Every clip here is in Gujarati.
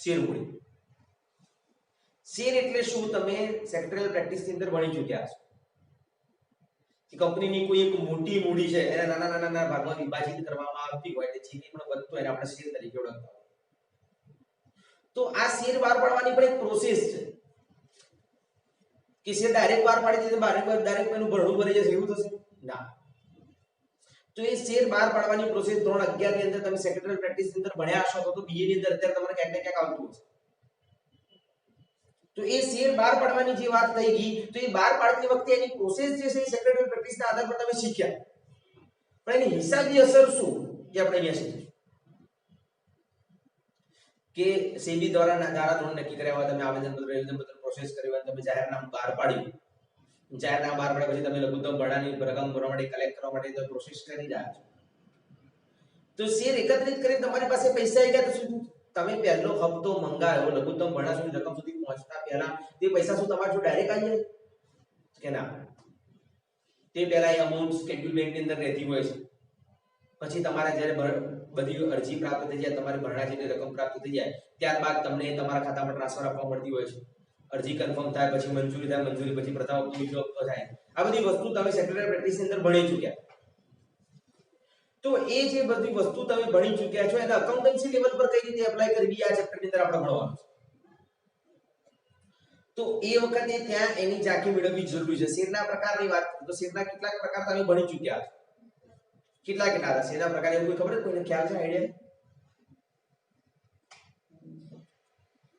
શેર મૂડી. શેર એટલે શું? તમે સેક્ટોરિયલ પ્રેક્ટિસ ની અંદર ભણી ચૂક્યા છો કે કંપનીની કોઈ એક મોટી મૂડી છે એને નાના નાના ભાગમાં વિભાજિત કરવામાં આવતી હોય એટલે જે પણ વધતું હોય એને આપણે શેર તરીકે ઓળખતા હોય. તો આ શેર બહાર પાડવાની પણ એક પ્રોસેસ છે કે શેર ડાયરેક્ટ બહાર પાડી દીધે ડાયરેક્ટ એનું ભરણું ભરી જશે એવું થશે ના. તો એ શેર બહાર પાડવાની પ્રોસેસ 3.11 ની અંદર તમે સેક્ટોરિયલ પ્રેક્ટિસ ની અંદર ભણ્યા હશો તો બીએ ની અંદર અત્યારે તમારે ક્યાંક ને ક્યાંક આવતું હશે. તો એ શેર બહાર પાડવાની જે વાત થઈ ગઈ તો એ બહાર પાડતી વખતે એની પ્રોસેસ જે છે એ સેક્ટોરિયલ પ્રેક્ટિસના આધાર પર તમે શીખ્યા. પણ એની હિસાબી અસર શું એ આપણે અહીંયા શીખીશું કે સેબી દ્વારા ધારાધોરણ નક્કી કર્યા હોય, તમે આવેદનપત્ર પ્રોસેસ કરી હોય, તમે જાહેરનામું બહાર પાડ્યું, જાહેરનામું બહાર પાડ્યા પછી તમે લઘુત્તમ ભરણાની રકમ ભરવા માટે કલેક્ટ કરવા માટે તમે પ્રોસેસ કરી રહ્યા છો. તો શેર એકત્રિત કરીને તમારી પાસે પૈસા આવી ગયા તો શું તમે પહેલો હપ્તો મંગાયો લઘુત્તમ ભરણા સુધી રકમ સુધી પહોંચતા પહેલા તે પૈસા શું તમારા જો ડાયરેક્ટ આવી જાય કે ના? તે પહેલા એ અમાઉન્ટ સ્કેડ્યુલ બેંકની અંદર રહેતી હોય છે. પછી તમારે જ્યારે બધી અરજી પ્રાપ્ત થઈ જાય, તમારી ભરણા જેટલી રકમ પ્રાપ્ત થઈ જાય ત્યારબાદ તમને તમારા ખાતામાં ટ્રાન્સફર આપવા મળતી હોય છે. અરજી કન્ફર્મ થાય પછી મંજૂરી થાય, મંજૂરી પછી પ્રથમ હપ્તો બીજો હપ્તો થાય. આ બધી વસ્તુ તમે સેક્ટોરિયલ પ્રેક્ટિસની અંદર ભણી ચૂક્યા. તો એ જે બધી વસ્તુ તમે ભણી ચૂક્યા છો એને અકાઉન્ટન્સી લેવલ પર કઈ રીતે એપ્લાય કરવી આ ચેપ્ટરની અંદર આપણે ભણવાનું છે. તો એ વખતે ત્યાં એની ઝાંખી મેળવવી જરૂરી છે. શેરના પ્રકારની વાત તો શેરના કેટલાક પ્રકાર તમે ભણી ચૂક્યા છો. કેટલા હતા શેરના પ્રકાર એવું કોઈ ખબર છે? કોઈને ખ્યાલ છે? આઈડિયા?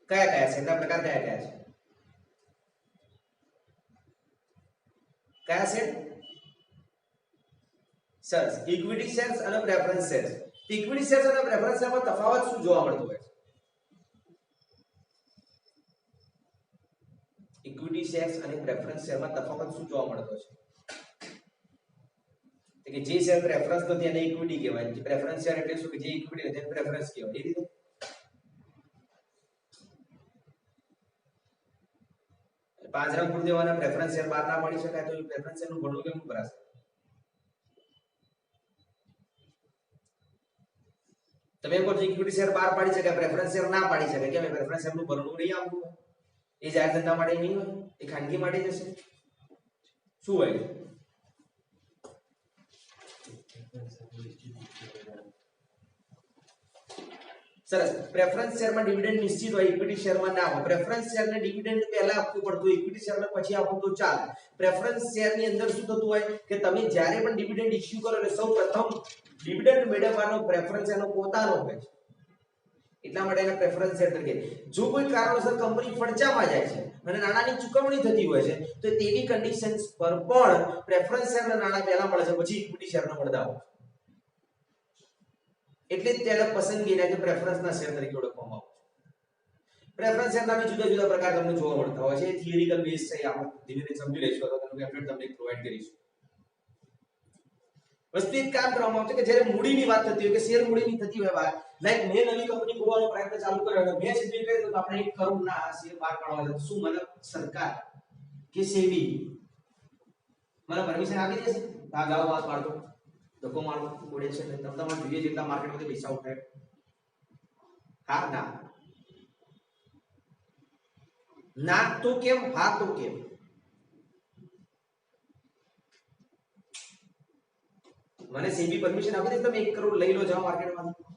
કયા કયા શેરના પ્રકાર કયા કયા છે? કયા શેર? સરસ. ઇક્વિટી શેર્સ અને પ્રેફરન્સ શેર્સ. ઇક્વિટી શેર્સ અને પ્રેફરન્સ શેરમાં તફાવત શું જોવા મળતો હોય છે? ઇક્વિટી શેર્સ અને પ્રેફરન્સ શેરમાં તફાવત શું જોવા મળતો છે? કે જે શેર પ્રેફરન્સ નથી એને ઇક્વિટી કહેવાય, જે પ્રેફરન્સ શેર એટલે શું કે જે ઇક્વિટી નથી એને પ્રેફરન્સ કહેવાય. એ રીતે પાંજરાપુર દેવાના પ્રેફરન્સ શેર બહાર ના પાડી શકાય તો એ પ્રેફરન્સ શેરનું ભરણું કેમ ભરાશે? તમે કહો છો ઇક્વિટી શેર બહાર પાડી શકાય, પ્રેફરન્સ શેર ના પાડી શકાય, કેમ? પ્રેફરન્સ શેરનું ભરણું નહીં આવતું હોય, એ જાહેર ધંધા માટે નહીં હોય, એ ખાનગી માટે જશે. શું હોય? સરસ. પ્રેફરન્સ શેરમાં ડિવિડન્ડ નિશ્ચિત હોય, ઇક્વિટી શેરમાં ના હોય. પ્રેફરન્સ શેરને ડિવિડન્ડ પહેલા આપવું પડતું, ઇક્વિટી શેરને પછી આપવું તો ચાલે. પ્રેફરન્સ શેરની અંદર શું થતું હોય કે તમે જ્યારે પણ ડિવિડન્ડ ઇશ્યુ કરો એટલે સૌપ્રથમ ડિવિડન્ડ મેળવવાનો પ્રેફરન્સ એનો પોતાનો હોય છે. એટલા માટે એને પ્રેફરન્સ શેર તરીકે. જો કોઈ કારણોસર કંપની ફડચામાં જાય છે અને નાણાંની ચૂકવણી થતી હોય છે તો તેવી કન્ડિશન્સ પર પણ પ્રેફરન્સ શેરના નાણાં પહેલા મળે છે, પછી ઇક્વિટી શેરનો મળતા હોય. એટલે જ તેને પસંદગીને જે પ્રેફરન્સના શેર તરીકે ઓળખવામાં આવે છે. પ્રેફરન્સ શેરના બી જુદા જુદા પ્રકાર તમને જોવા મળતા હોય છે. એ થિયરિકલ બેઝ છે, આપણે ધીમે ધીમે સમજી લઈશું અથવા તમને પેમ્ફલેટ તમને પ્રોવાઈડ કરીશું. વસ્તુ એક કામ કરવામાં આવશે કે જ્યારે મૂડીની વાત થતી હોય કે શેર મૂડીની થતી હોય વાત, લાઈક મેં નવી કંપની ખોલવાનો પ્રયત્ન ચાલુ કર્યો અને મેં સીધું કહી તો આપણે 1 કરોડના શેર બહાર પાડવા છે, શું મને સરકાર કે સેબી મને પરમિશન આપી દેશે? આ ગાવ વાત પાડતો ધક્કો મારવો પડે છે ને તમે તમારે જોઈએ જેટલા માર્કેટમાંથી પૈસા ઉઠાય? હા ના? ના તો કેમ? હા તો કેમ? મને સેબી પરમિશન આપી દે તમે 1 કરોડ લઈ લો જાઓ માર્કેટમાંથી?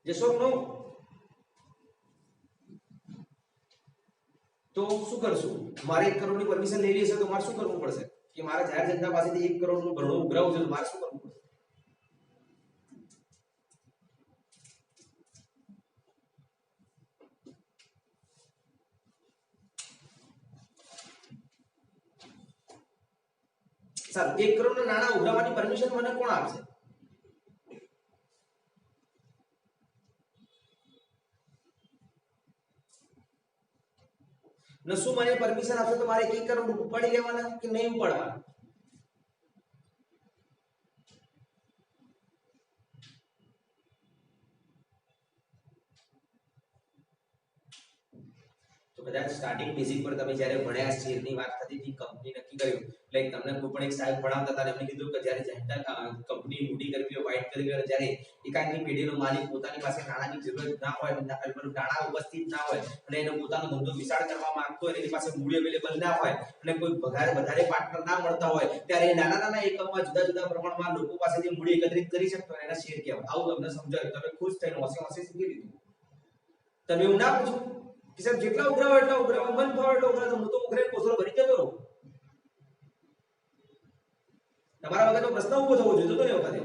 જશો નો? તો શું કરશું? મારે 1 કરોડની પરમિશન લેવી હશે તો મારે શું કરવું પડશે કે મારા જાહેર જનતા પાસેથી 1 કરોડનું ભરણું ઉઘરાવવું છે તો મારે શું કરવું પડશે? સારું, 1 કરોડના નાણાં ઉઘરાવવાની પરમિશન મને કોણ આપશે? ને શું મને પરમિશન આપશે તો મારે 1 કરોડ ઉપાડી લેવાના કે નહીં ઉપાડવાના? તો કદાચ સ્ટાર્ટિંગ બેઝિક પર તમે જ્યારે ભણ્યા શેરની વાત થતી હતી, કંપની નક્કી કર્યું, લાઈક તમને કોઈ પણ એક સાહેબ ભણાવતા હતા, એમને કીધું કે જ્યારે કંપની મોટી કરવી હોય, વાઇટ કરવી હોય, જ્યારે એકાંકી પેઢીનો માલિક પોતાની પાસે નાણાંની જરૂરત ના હોય, નાણાં ઉપસ્થિત ના હોય અને એને પોતાનો ધંધો વિશાળ કરવા માંગતો હોય, એની પાસે મૂડી અવેલેબલ ના હોય અને કોઈ વધારે પાર્ટનર ના મળતા હોય, ત્યારે નાના એકમમાં જુદા જુદા પ્રમાણમાં લોકો પાસેથી મૂડી એકત્રિત કરી શકતો હોય, એના શેર કહેવાય. આવું તમને સમજાવ્યું, તમે ખુશ થઈને હોશે શીખી લીધું. તમે એવું ના પૂછો કે સાહેબ જેટલા ઉઘરાવો એટલા ઉઘરાવો, મન ફાવે એટલા ઉઘરાવો, હું તો ઉઘરાઈ કોસરો ભરી જતો રહું. તમારા વગર તો પ્રશ્ન ઉભો થવો જોઈએ તો એ વખતે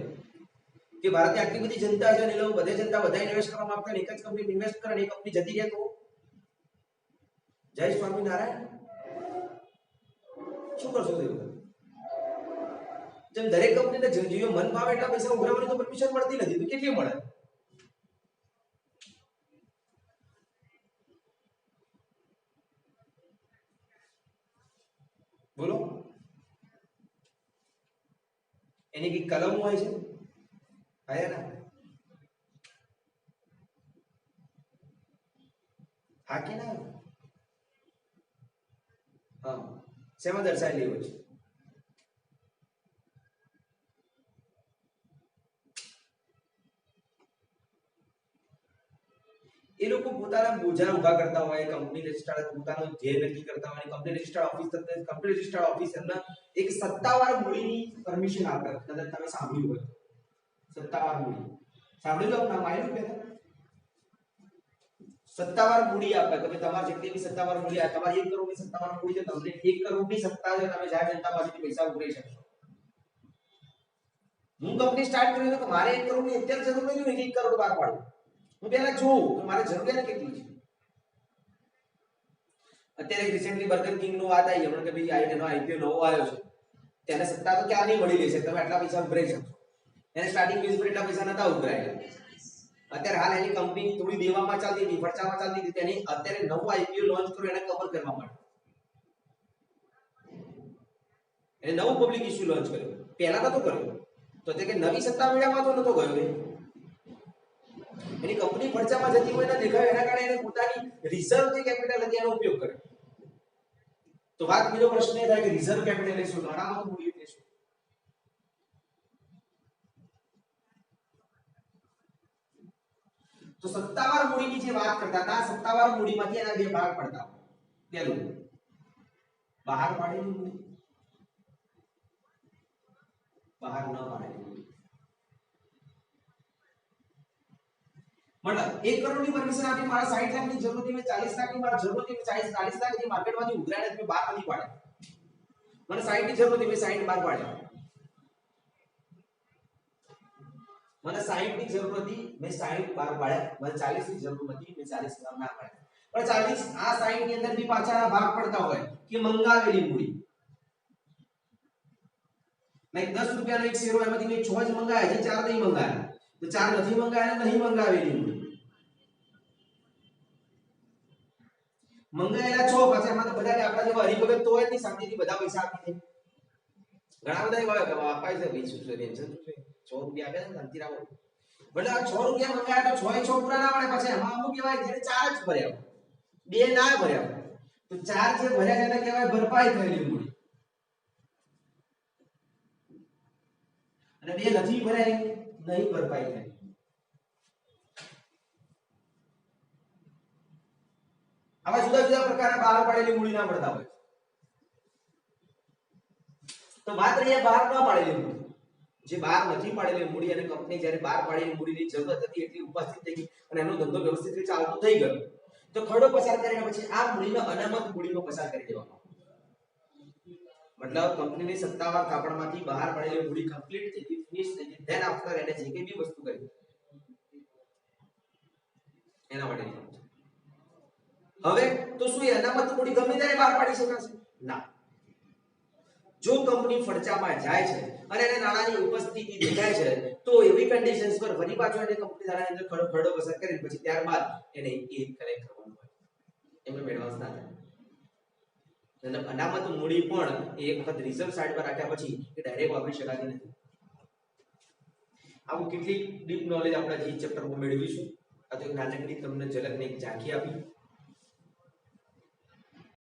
કે ભારતની આટલી બધી જનતા છે ને, લોકો બધે જનતા બધા ઇન્વેસ્ટ કરવા માંગતા હોય, એક જ કંપની ઇન્વેસ્ટ કરે ને એ કંપની જતી રહે તો જય સ્વામિનારાયણ શું કરશો તે વખતે? જેમ દરેક કંપનીને જીવો મન ભાવે એટલા પૈસા ઉઘરાવવાની તો પરમિશન મળતી નથી, તો કેટલી મળે? બોલો. એની કઈ કલમ હોય છે? હા ના હા કે ના? હા, શેમાં દર્શાવેલી હોય છે? એ લોકો પોતાના બોજા ઉભા કરતા હોય, કંપની રજિસ્ટર પોતાનો ધ્યેય નક્કી કરતા હોય, કંપની રજિસ્ટર ઓફિસ એમના એક સત્તાવાર મૂડીની પરમિશન આપે. કદાચ તમે સાંભળ્યું હોય સત્તાવાર મૂડી, સાંભળ્યું નામ આવ્યું કે સત્તાવાર મૂડી આપે કે તમારે જેટલી બી સત્તાવાર મૂડી આ તમારી 1 કરોડની સત્તાવાર મૂડી છે, તમને 1 કરોડની સત્તા છે, તમે જાહેર જનતા પાસેથી પૈસા ઉઘરાઈ શકશો. હું કંપની સ્ટાર્ટ કરી તો મારે 1 કરોડની અત્યારે જરૂર નથી, 1 કરોડ બહાર પાડું. હું પહેલા જોઉં કે મારે જરૂરિયાત કેટલી છે. અત્યારે રિસેન્ટલી બર્ગર કિંગ નો વાત આવી હમણાં કે ભાઈ એનો આઈપીઓ નવો આવ્યો છે, તેને સત્તા તો ક્યાં નહીં મળી રહેશે, તમે આટલા પૈસા ઉઘરાઈ શકશો. એને સ્ટાર્ટિંગ બેઝ પર એટલા પૈસા નતા ઉઘરાયેલા. અત્યારે હાલ એની કંપની થોડી દેવામાં ચાલતી હતી, ફરચામાં ચાલતી હતી, તેની અત્યારે નવું આઈપીઓ લોન્ચ કર્યું એને કવર કરવા માટે. એને નવું પબ્લિક ઇશ્યુ લોન્ચ કર્યું, પહેલા નતો કર્યો. તો તે કે નવી સત્તા મેળવવા તો નતો ગયો એ. એની કંપની ફરચામાં જતી હોય ને દેખાય, એના કારણે એને પોતાની રિઝર્વ જે કેપિટલ હતી એનો ઉપયોગ કર્યો. તો વાત બીજો પ્રશ્ન એ થાય કે રિઝર્વ કેપિટલ એટલે શું? નાણાંમાં મૂડી એટલે શું? તો સત્તાવાર મૂડીની જે વાત કરતા હતા, સત્તાવાર મૂડીમાંથી એના બે ભાગ પડતા. પહેલું બહાર પાડેલી મૂડી, બહાર ન પાડેલી મૂડી. મતલબ 1 કરોડની પરમિશન આપી, મારા 60 લાખની જરૂર હતી, મેં 40 લાખની મારી જરૂર હતી, 40 લાખ જે માર્કેટમાંથી ઉઘરાણે મેં બહાર નથી પાડ્યા. મને 60 ની જરૂર હતી, મેં 60 બહાર પાડ્યા. મને 60 ની જરૂર હતી, મેં 60 બહાર પાડ્યા. મને 40 ની જરૂર હતી, મેં 40 બહાર ના પાડ્યા. પણ 40 આ 60 ની અંદર બી પાછાના ભાગ પડતા હોય કે મંગાવેલી મૂડી. લાઈક 10 રૂપિયાનો એક શેર હોય, એમાંથી મેં 6 જ મંગાયા છે, 4 નહીં મંગાયા. તો 4 નથી મંગાયા, નહીં મંગાવેલી મૂડી. મંગાયેલા 6 પાછા એમાં તો બધા આપણા જેવા હરિભગત તો હોય જ નહીં, શાંતિથી બધા પૈસા આપી દે. ઘણા બધા એવા કે અપાય છે ભાઈ, શું છે ટેન્શન શું છે, 6 રૂપિયા આપે છે શાંતિ રાખો. એટલે આ 6 રૂપિયા મંગાયા તો 6 એ 6 પૂરા ના પડે. પછી એમાં અમુક કહેવાય જેને 4 જ ભર્યા, 2 ના ભર્યા. તો 4 જે ભર્યા છે એને કહેવાય ભરપાઈ થયેલી મૂડી. અને 2 નથી ભર્યા, નહીં ભરપાઈ થઈ. આવા જુદા જુદા પ્રકારના બહાર પાડેલી મૂડી ના મળતા હોય. તો માત્ર એ બહાર ન પાડેલી મૂડી, જે બહાર નથી પાડેલી મૂડી અને કંપની જ્યારે બહાર પાડેલી મૂડીની જરૂરત હતી એટલી ઉપસ્થિત થઈ ગઈ અને એનો ધંધો વ્યવસ્થિત રીતે ચાલતો થઈ ગયો, તો ખરડો પસાર કરીને પછી આ મૂડીનો અનામત મૂડીમાં પસાર કરી દેવામાં. મતલબ કંપનીની સત્તાવાર થાપણમાંથી બહાર પડેલી મૂડી કમ્પ્લીટ થઈ ગઈ, ફિનિશ થઈ ગઈ, ધેન આફ્ટર એને જે કઈ બી વસ્તુ કરી એના માટે. હવે તો શું એ અનામત મૂડી ગમે ત્યારે બહાર પાડી શકાશે? ના. જો કંપની ફડચામાં જાય છે અને એને નાણાંની ઉપસ્થિતિ દેખાય છે, તો એવી કન્ડિશન્સ પર ફરી પાછો એને કંપની નાણાંની અંદર ખરડો પસાર કરીને પછી ત્યારબાદ એને એ કલેક્ટ કરવાનું હોય. એમાં એડવાન્સ ના થાય. મતલબ અનામત મૂડી પણ એક વખત રિઝર્વ સાઈડ પર રાખ્યા પછી એ ડાયરેક્ટ વાપરી શકાતી નથી. આવું કેટલી ડીપ નોલેજ આપણે જી ચેપ્ટરમાં મેળવીશું. આ તો એક નાનકડી તમને ઝલકની એક ઝાંખી આપી.